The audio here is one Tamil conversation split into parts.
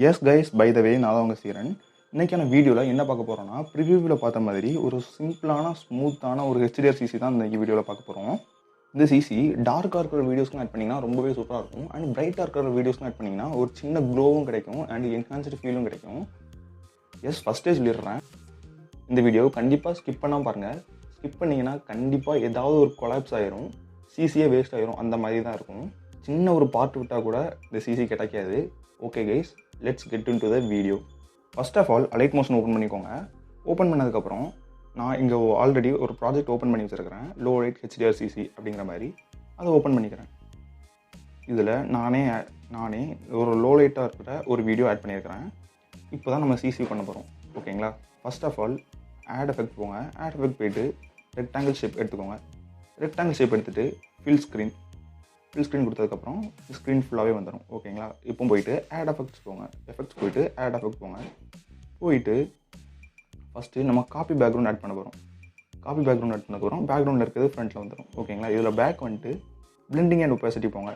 எஸ் கைஸ், பை த வே நான் தான் உங்கள் சீரன். இன்றைக்கான வீடியோவில் என்ன பார்க்க போகிறோன்னா, ப்ரிவியூவில் பார்த்த மாதிரி ஒரு சிம்பிளான ஸ்மூத்தான ஒரு HDR சிசி தான் இந்த வீடியோவில் பார்க்க போகிறோம். இந்த சிசி டார்க்காக இருக்கிற வீடியோஸ்லாம் ஆட் பண்ணிங்கன்னா ரொம்பவே சூப்பராக இருக்கும். அண்ட் பிரைட்டாக இருக்கிற வீடியோஸ்லாம் ஆட் பண்ணிங்கன்னா ஒரு சின்ன க்ளோவும் கிடைக்கும் அண்ட் என்ஹான்ஸ்டு ஃபீலும் கிடைக்கும். எஸ், ஃபஸ்ட்டே சொல்லிடுறேன், இந்த வீடியோ கண்டிப்பாக ஸ்கிப் பண்ணாமல் பாருங்கள். ஸ்கிப் பண்ணிங்கன்னா கண்டிப்பாக ஏதாவது ஒரு கொலாப்ஸ் ஆகிரும், சிசியே வேஸ்ட் ஆகிரும், அந்த மாதிரி தான் இருக்கும். சின்ன ஒரு பார்ட் விட்டால் கூட இந்த சிசி கிடைக்காது. Okay guys, let's get into the video. First of all Alight motion open பண்ணிக்கோங்க. ஓப்பன் பண்ணதுக்கப்புறம் நான் இங்கே ஆல்ரெடி ஒரு ப்ராஜெக்ட் ஓப்பன் பண்ணி வச்சுருக்கிறேன், லோ லைட் HDR சிசி அப்படிங்கிற மாதிரி. அதை ஓப்பன் பண்ணிக்கிறேன். இதில் நானே ஒரு லோ லைட்டாக இருக்கிற ஒரு வீடியோ ஆட் பண்ணியிருக்கிறேன். இப்போ தான் நம்ம சிசி பண்ண போகிறோம். ஓகேங்களா? First of all add effect போங்க. ஆட் எஃபெக்ட் போயிட்டு ரெக்டாங்கிள் ஷேப் எடுத்துக்கோங்க. ரெக்டாங்கிள் ஷேப் எடுத்துகிட்டு ஃபில் ஸ்க்ரீன் கொடுத்ததுக்கப்புறம் ஸ்க்ரீன் ஃபுல்லாகவே வந்துடும். ஓகேங்களா? இப்போ போயிட்டு ஆட் எஃபெக்ட்ஸ் போங்க. எஃபெக்ட்ஸ் போயிட்டு ஆட் எஃபெக்ட் போங்க. போயிட்டு ஃபஸ்ட்டு நம்ம காப்பி பேக்ரவுண்ட் ஆட் பண்ண போகிறோம். காப்பி பேக்ரவுண்ட் ஆட் பண்ணதுக்கப்புறம் பேக்ரவுண்டில் இருக்கிறது ஃப்ரண்ட்டில் வந்துடும். ஓகேங்களா? இதில் பேக் வந்துட்டு பிளெண்டிங் அண்ட் ஒப்பாசிட்டி போங்க.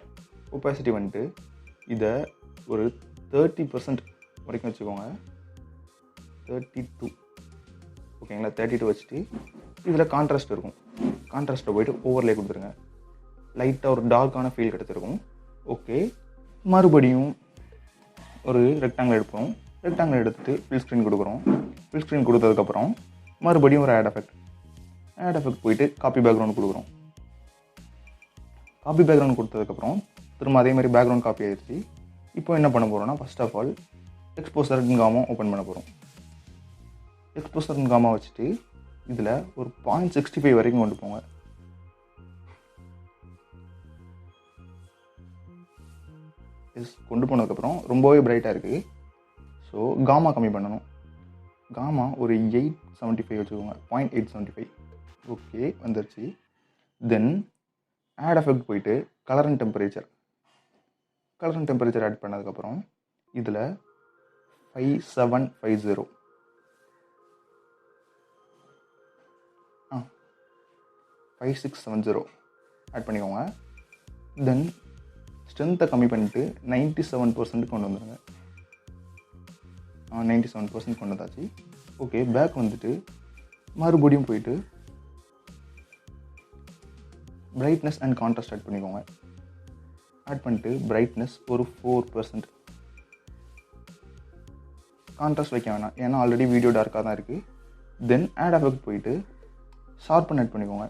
ஒப்பாசிட்டி வந்துட்டு இதை ஒரு 30% வரைக்கும் வச்சுக்கோங்க. 32. ஓகேங்களா? 32 வச்சுட்டு இதில் கான்ட்ராஸ்ட் இருக்கும். கான்ட்ராஸ்ட்டை போயிட்டு ஓவர்லே கொடுத்துருங்க. லைட்டாக ஒரு டார்க்கான ஃபீல் கிடச்சிருக்கும். ஓகே, மறுபடியும் ஒரு ரெக்டாங்கிள் எடுப்போம். ரெக்டாங்கிள் எடுத்துகிட்டு ஃபில் ஸ்க்ரீன் கொடுக்குறோம். ஃபில் ஸ்க்ரீன் கொடுத்ததுக்கப்புறம் மறுபடியும் ஒரு ஆட் எஃபெக்ட் போயிட்டு காப்பி பேக்ரவுண்ட் கொடுக்குறோம். காப்பி பேக்ரவுண்ட் கொடுத்ததுக்கப்புறம் திரும்ப அதே மாதிரி பேக்ரவுண்ட் காப்பி ஆகிடுச்சு. இப்போ என்ன பண்ண போகிறோம்னா, first of all exposure gamma open பண்ண போகிறோம். எக்ஸ்போசர் காமா வச்சுட்டு இதில் ஒரு 0.65 வரைக்கும் கொண்டு போங்க. கொண்டு போனதுக்கப்புறம் ரொம்பவே பிரைட்டாக இருக்குது. ஸோ காமா கம்மி பண்ணணும். காமா ஒரு 875 வச்சுக்கோங்க. 0.875. ஓகே, வந்துருச்சு. தென் ஆட் எஃபெக்ட் போயிட்டு கலர் அண்ட் டெம்பரேச்சர் ஆட் பண்ணதுக்கப்புறம் இதில் 5750 5670 ஆட் பண்ணிக்கோங்க. தென் ஸ்ட்ரென்த்தை கம்மி பண்ணிட்டு 97% கொண்டு வந்துடுங்க. 97% கொண்டு வந்தாச்சு. ஓகே, பேக் வந்துட்டு மறுபடியும் போயிட்டு பிரைட்னஸ் அண்ட் கான்ட்ராஸ்ட் ஆட் பண்ணிக்கோங்க. ஆட் பண்ணிட்டு பிரைட்னஸ் ஒரு 4%. கான்ட்ராஸ்ட் வைக்க வேணாம், ஏன்னா ஆல்ரெடி வீடியோ டார்க்காக தான் இருக்குது. தென் ஆட் எஃபெக்ட் போயிட்டு ஷார்ப்பன் ஆட் பண்ணிக்கோங்க.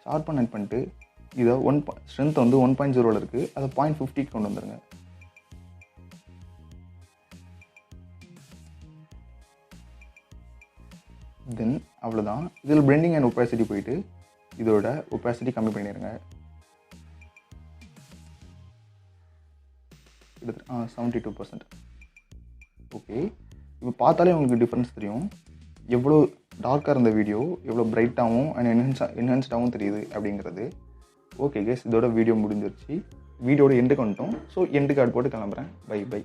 ஷார்ப்பன் ஆட் பண்ணிட்டு இதை ஸ்ட்ரென்த் வந்து 1.0 இருக்குது, அதை 0.50 கொண்டு வந்துடுங்க. தென் அவ்வளோதான். இதில் பிளெண்டிங் அண்ட் ஒப்பாசிட்டி போயிட்டு இதோட ஒப்பாசிட்டி கம்மி பண்ணிடுங்க. 72%. ஓகே, இப்போ பார்த்தாலே உங்களுக்கு டிஃப்ரென்ஸ் தெரியும். எவ்வளோ டார்க்காக இருந்த வீடியோ எவ்வளோ பிரைட்டாகவும் அண்ட் என்ஹான்ஸ்டாகவும் தெரியுது அப்படிங்கிறது. ஓகே கேஸ், இதோட வீடியோ முடிஞ்சிருச்சு. வீடியோட எண்டுக்கு வந்துட்டோம். ஸோ எண்டுக்கு ஆட் போட்டு கிளம்புறேன். பை.